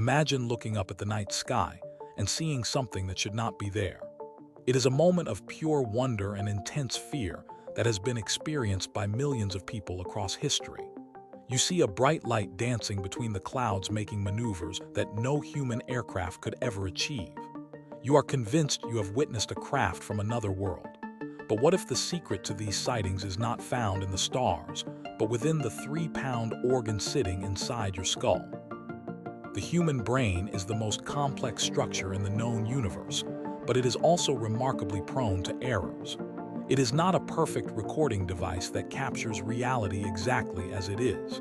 Imagine looking up at the night sky and seeing something that should not be there. It is a moment of pure wonder and intense fear that has been experienced by millions of people across history. You see a bright light dancing between the clouds, making maneuvers that no human aircraft could ever achieve. You are convinced you have witnessed a craft from another world. But what if the secret to these sightings is not found in the stars, but within the 3-pound organ sitting inside your skull? The human brain is the most complex structure in the known universe, but it is also remarkably prone to errors. It is not a perfect recording device that captures reality exactly as it is.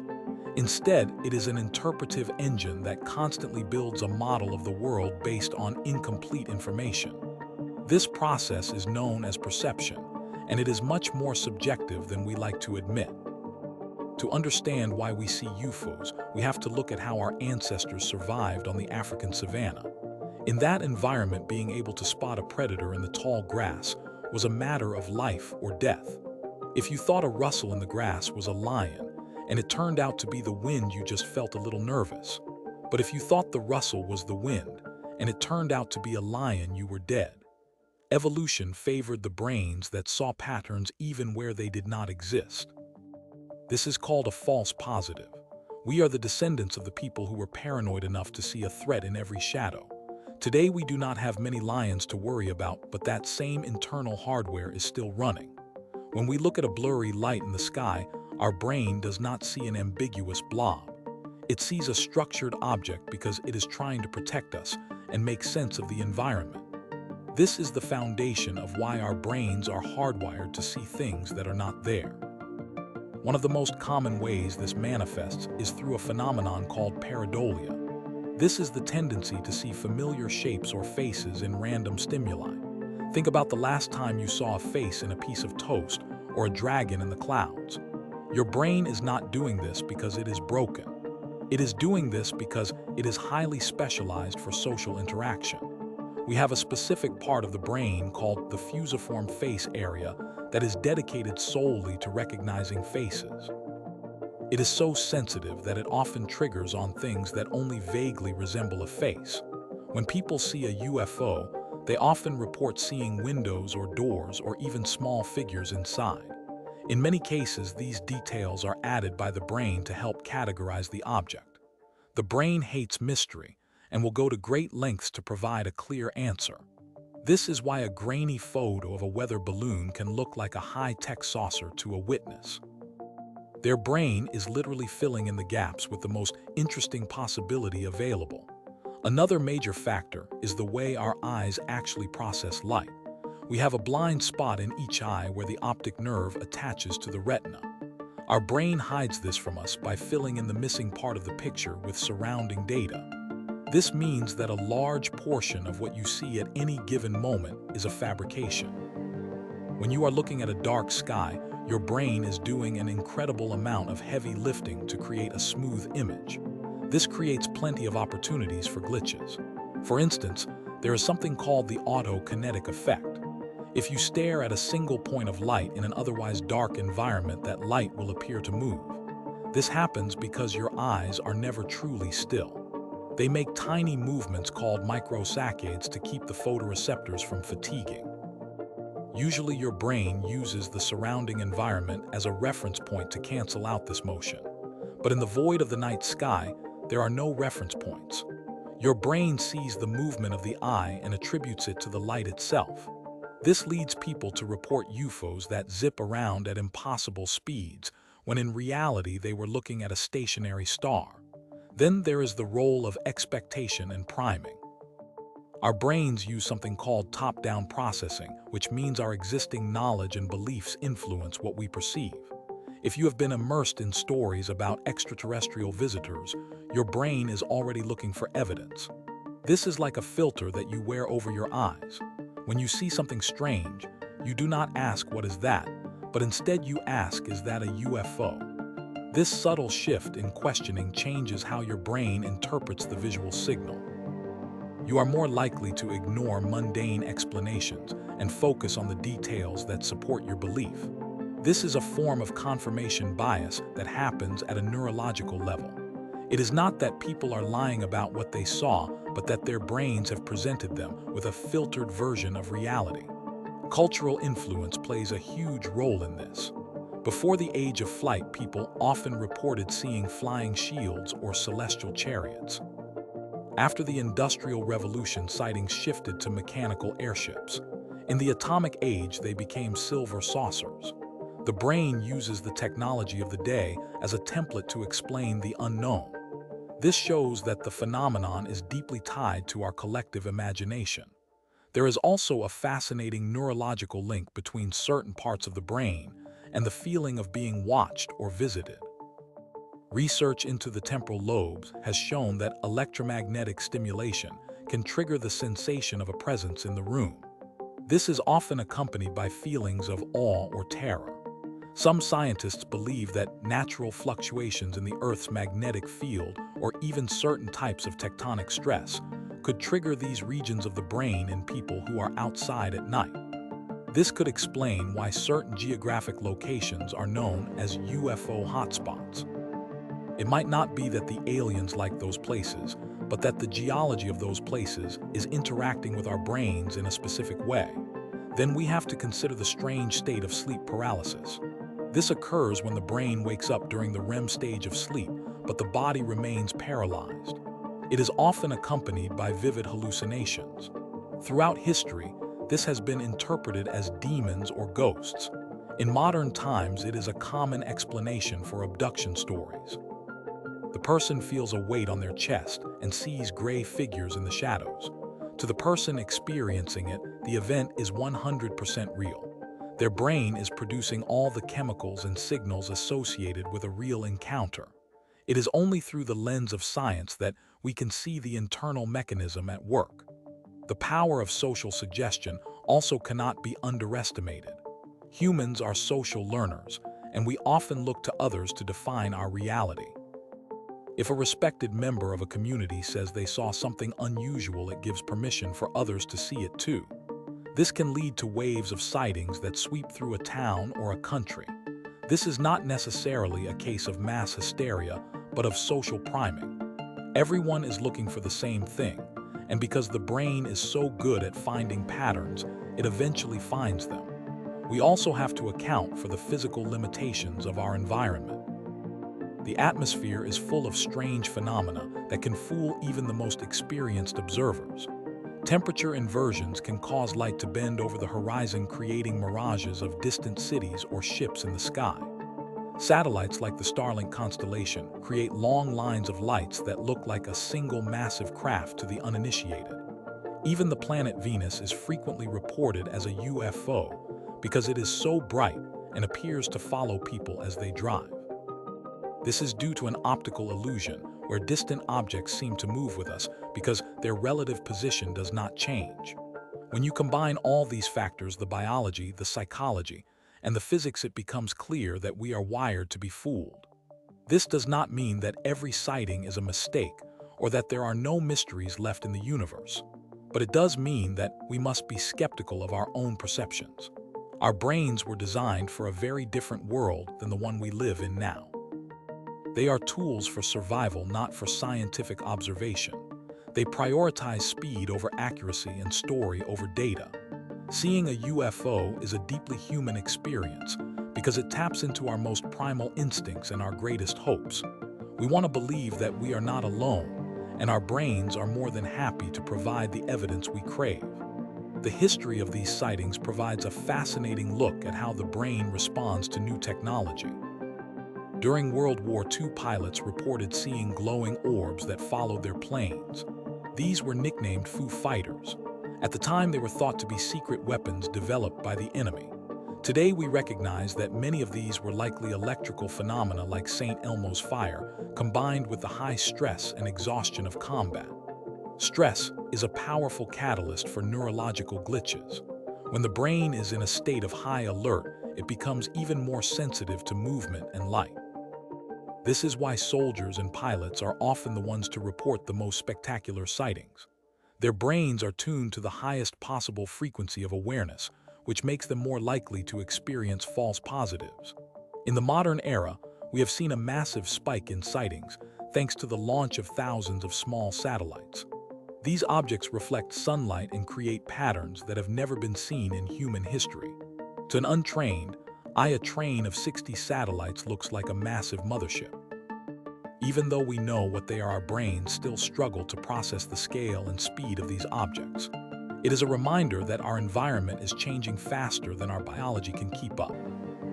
Instead, it is an interpretive engine that constantly builds a model of the world based on incomplete information. This process is known as perception, and it is much more subjective than we like to admit. To understand why we see UFOs, we have to look at how our ancestors survived on the African savanna. In that environment, being able to spot a predator in the tall grass was a matter of life or death. If you thought a rustle in the grass was a lion, and it turned out to be the wind, you just felt a little nervous. But if you thought the rustle was the wind, and it turned out to be a lion, you were dead. Evolution favored the brains that saw patterns even where they did not exist. This is called a false positive. We are the descendants of the people who were paranoid enough to see a threat in every shadow. Today we do not have many lions to worry about, but that same internal hardware is still running. When we look at a blurry light in the sky, our brain does not see an ambiguous blob. It sees a structured object because it is trying to protect us and make sense of the environment. This is the foundation of why our brains are hardwired to see things that are not there. One of the most common ways this manifests is through a phenomenon called pareidolia. This is the tendency to see familiar shapes or faces in random stimuli. Think about the last time you saw a face in a piece of toast or a dragon in the clouds. Your brain is not doing this because it is broken. It is doing this because it is highly specialized for social interaction. We have a specific part of the brain called the fusiform face area that is dedicated solely to recognizing faces. It is so sensitive that it often triggers on things that only vaguely resemble a face. When people see a UFO, they often report seeing windows or doors or even small figures inside. In many cases, these details are added by the brain to help categorize the object. The brain hates mystery and will go to great lengths to provide a clear answer. This is why a grainy photo of a weather balloon can look like a high-tech saucer to a witness. Their brain is literally filling in the gaps with the most interesting possibility available. Another major factor is the way our eyes actually process light. We have a blind spot in each eye where the optic nerve attaches to the retina. Our brain hides this from us by filling in the missing part of the picture with surrounding data. This means that a large portion of what you see at any given moment is a fabrication. When you are looking at a dark sky, your brain is doing an incredible amount of heavy lifting to create a smooth image. This creates plenty of opportunities for glitches. For instance, there is something called the Autokinetic Effect. If you stare at a single point of light in an otherwise dark environment, that light will appear to move. This happens because your eyes are never truly still. They make tiny movements called microsaccades to keep the photoreceptors from fatiguing. Usually your brain uses the surrounding environment as a reference point to cancel out this motion. But in the void of the night sky, there are no reference points. Your brain sees the movement of the eye and attributes it to the light itself. This leads people to report UFOs that zip around at impossible speeds, when in reality they were looking at a stationary star. Then there is the role of expectation and priming. Our brains use something called top-down processing, which means our existing knowledge and beliefs influence what we perceive. If you have been immersed in stories about extraterrestrial visitors, your brain is already looking for evidence. This is like a filter that you wear over your eyes. When you see something strange, you do not ask, "What is that?" but instead you ask, "Is that a UFO?" This subtle shift in questioning changes how your brain interprets the visual signal. You are more likely to ignore mundane explanations and focus on the details that support your belief. This is a form of confirmation bias that happens at a neurological level. It is not that people are lying about what they saw, but that their brains have presented them with a filtered version of reality. Cultural influence plays a huge role in this. Before the age of flight, people often reported seeing flying shields or celestial chariots. After the Industrial Revolution, sightings shifted to mechanical airships. In the atomic age, they became silver saucers. The brain uses the technology of the day as a template to explain the unknown. This shows that the phenomenon is deeply tied to our collective imagination. There is also a fascinating neurological link between certain parts of the brain and the feeling of being watched or visited. Research into the temporal lobes has shown that electromagnetic stimulation can trigger the sensation of a presence in the room. This is often accompanied by feelings of awe or terror. Some scientists believe that natural fluctuations in the Earth's magnetic field or even certain types of tectonic stress could trigger these regions of the brain in people who are outside at night. This could explain why certain geographic locations are known as UFO hotspots. It might not be that the aliens like those places, but that the geology of those places is interacting with our brains in a specific way. Then we have to consider the strange state of sleep paralysis. This occurs when the brain wakes up during the REM stage of sleep, but the body remains paralyzed. It is often accompanied by vivid hallucinations. Throughout history, this has been interpreted as demons or ghosts. In modern times, it is a common explanation for abduction stories. The person feels a weight on their chest and sees gray figures in the shadows. To the person experiencing it, the event is 100% real. Their brain is producing all the chemicals and signals associated with a real encounter. It is only through the lens of science that we can see the internal mechanism at work. The power of social suggestion also cannot be underestimated. Humans are social learners, and we often look to others to define our reality. If a respected member of a community says they saw something unusual, it gives permission for others to see it too. This can lead to waves of sightings that sweep through a town or a country. This is not necessarily a case of mass hysteria, but of social priming. Everyone is looking for the same thing, and because the brain is so good at finding patterns, it eventually finds them. We also have to account for the physical limitations of our environment. The atmosphere is full of strange phenomena that can fool even the most experienced observers. Temperature inversions can cause light to bend over the horizon, creating mirages of distant cities or ships in the sky. Satellites like the Starlink constellation create long lines of lights that look like a single massive craft to the uninitiated. Even the planet Venus is frequently reported as a UFO because it is so bright and appears to follow people as they drive. This is due to an optical illusion where distant objects seem to move with us because their relative position does not change. When you combine all these factors, the biology, the psychology, and the physics, it becomes clear that we are wired to be fooled. This does not mean that every sighting is a mistake or that there are no mysteries left in the universe, but it does mean that we must be skeptical of our own perceptions. Our brains were designed for a very different world than the one we live in now. They are tools for survival, not for scientific observation. They prioritize speed over accuracy and story over data. Seeing a UFO is a deeply human experience because it taps into our most primal instincts and our greatest hopes. We want to believe that we are not alone, and our brains are more than happy to provide the evidence we crave. The history of these sightings provides a fascinating look at how the brain responds to new technology. During World War II, pilots reported seeing glowing orbs that followed their planes. These were nicknamed Foo Fighters. At the time, they were thought to be secret weapons developed by the enemy. Today, we recognize that many of these were likely electrical phenomena like St. Elmo's fire, combined with the high stress and exhaustion of combat. Stress is a powerful catalyst for neurological glitches. When the brain is in a state of high alert, it becomes even more sensitive to movement and light. This is why soldiers and pilots are often the ones to report the most spectacular sightings. Their brains are tuned to the highest possible frequency of awareness, which makes them more likely to experience false positives. In the modern era, we have seen a massive spike in sightings, thanks to the launch of thousands of small satellites. These objects reflect sunlight and create patterns that have never been seen in human history. To an untrained eye, a train of 60 satellites looks like a massive mothership. Even though we know what they are, our brains still struggle to process the scale and speed of these objects. It is a reminder that our environment is changing faster than our biology can keep up.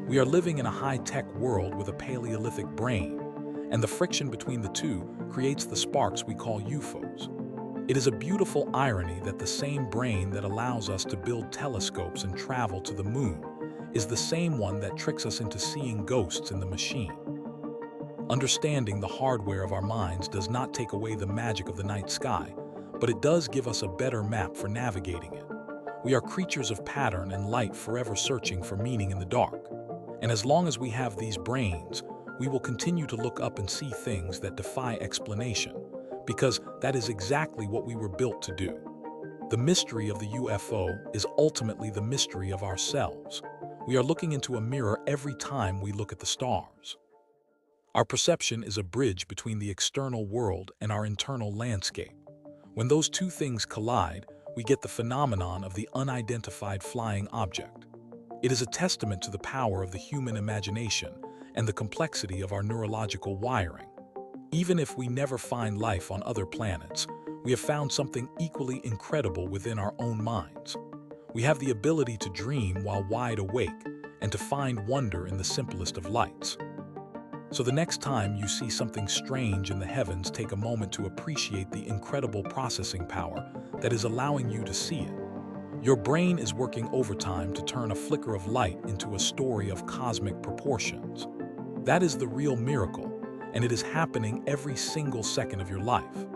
We are living in a high-tech world with a Paleolithic brain, and the friction between the two creates the sparks we call UFOs. It is a beautiful irony that the same brain that allows us to build telescopes and travel to the moon is the same one that tricks us into seeing ghosts in the machine. Understanding the hardware of our minds does not take away the magic of the night sky, but it does give us a better map for navigating it. We are creatures of pattern and light, forever searching for meaning in the dark. And as long as we have these brains, we will continue to look up and see things that defy explanation, because that is exactly what we were built to do. The mystery of the UFO is ultimately the mystery of ourselves. We are looking into a mirror every time we look at the stars. Our perception is a bridge between the external world and our internal landscape. When those two things collide, we get the phenomenon of the unidentified flying object. It is a testament to the power of the human imagination and the complexity of our neurological wiring. Even if we never find life on other planets, we have found something equally incredible within our own minds. We have the ability to dream while wide awake and to find wonder in the simplest of lights. So the next time you see something strange in the heavens, take a moment to appreciate the incredible processing power that is allowing you to see it. Your brain is working overtime to turn a flicker of light into a story of cosmic proportions. That is the real miracle, and it is happening every single second of your life.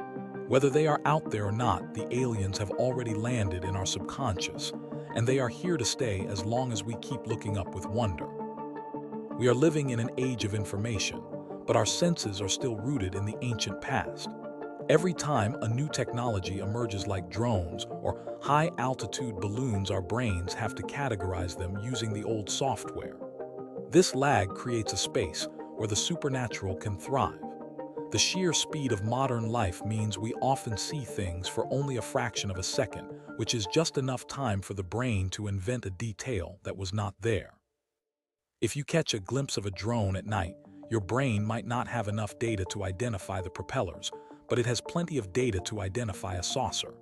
Whether they are out there or not, the aliens have already landed in our subconscious, and they are here to stay as long as we keep looking up with wonder. We are living in an age of information, but our senses are still rooted in the ancient past. Every time a new technology emerges, like drones or high-altitude balloons, our brains have to categorize them using the old software. This lag creates a space where the supernatural can thrive. The sheer speed of modern life means we often see things for only a fraction of a second, which is just enough time for the brain to invent a detail that was not there. If you catch a glimpse of a drone at night, your brain might not have enough data to identify the propellers, but it has plenty of data to identify a saucer.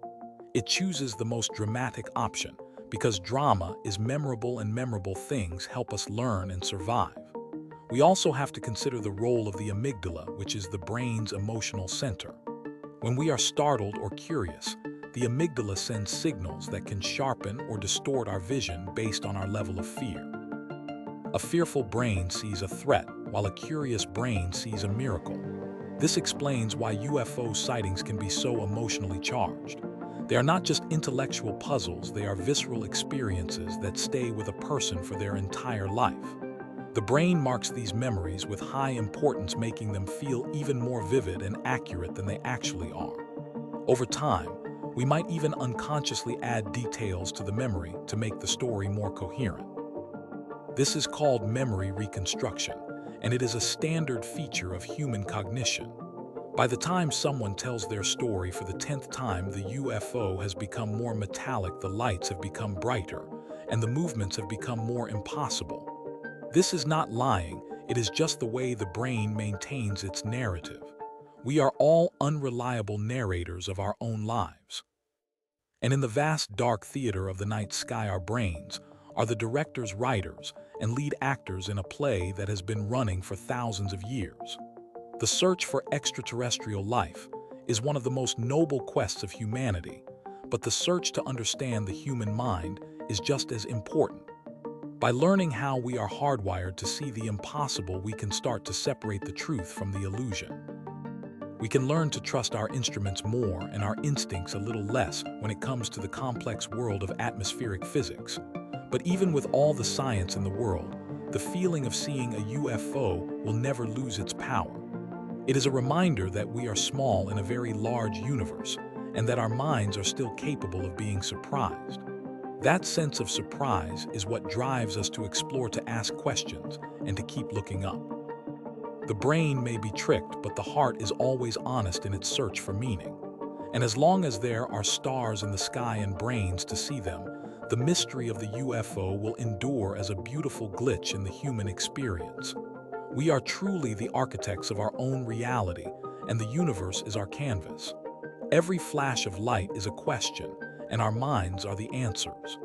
It chooses the most dramatic option because drama is memorable, and memorable things help us learn and survive. We also have to consider the role of the amygdala, which is the brain's emotional center. When we are startled or curious, the amygdala sends signals that can sharpen or distort our vision based on our level of fear. A fearful brain sees a threat, while a curious brain sees a miracle. This explains why UFO sightings can be so emotionally charged. They are not just intellectual puzzles, they are visceral experiences that stay with a person for their entire life. The brain marks these memories with high importance, making them feel even more vivid and accurate than they actually are. Over time, we might even unconsciously add details to the memory to make the story more coherent. This is called memory reconstruction, and it is a standard feature of human cognition. By the time someone tells their story for the 10th time, the UFO has become more metallic, the lights have become brighter, and the movements have become more impossible. This is not lying, it is just the way the brain maintains its narrative. We are all unreliable narrators of our own lives. And in the vast dark theater of the night sky, our brains are the directors, writers, and lead actors in a play that has been running for thousands of years. The search for extraterrestrial life is one of the most noble quests of humanity, but the search to understand the human mind is just as important. By learning how we are hardwired to see the impossible, we can start to separate the truth from the illusion. We can learn to trust our instruments more and our instincts a little less when it comes to the complex world of atmospheric physics. But even with all the science in the world, the feeling of seeing a UFO will never lose its power. It is a reminder that we are small in a very large universe, and that our minds are still capable of being surprised. That sense of surprise is what drives us to explore, to ask questions, and to keep looking up. The brain may be tricked, but the heart is always honest in its search for meaning. And as long as there are stars in the sky and brains to see them, the mystery of the UFO will endure as a beautiful glitch in the human experience. We are truly the architects of our own reality, and the universe is our canvas. Every flash of light is a question, and our minds are the answers.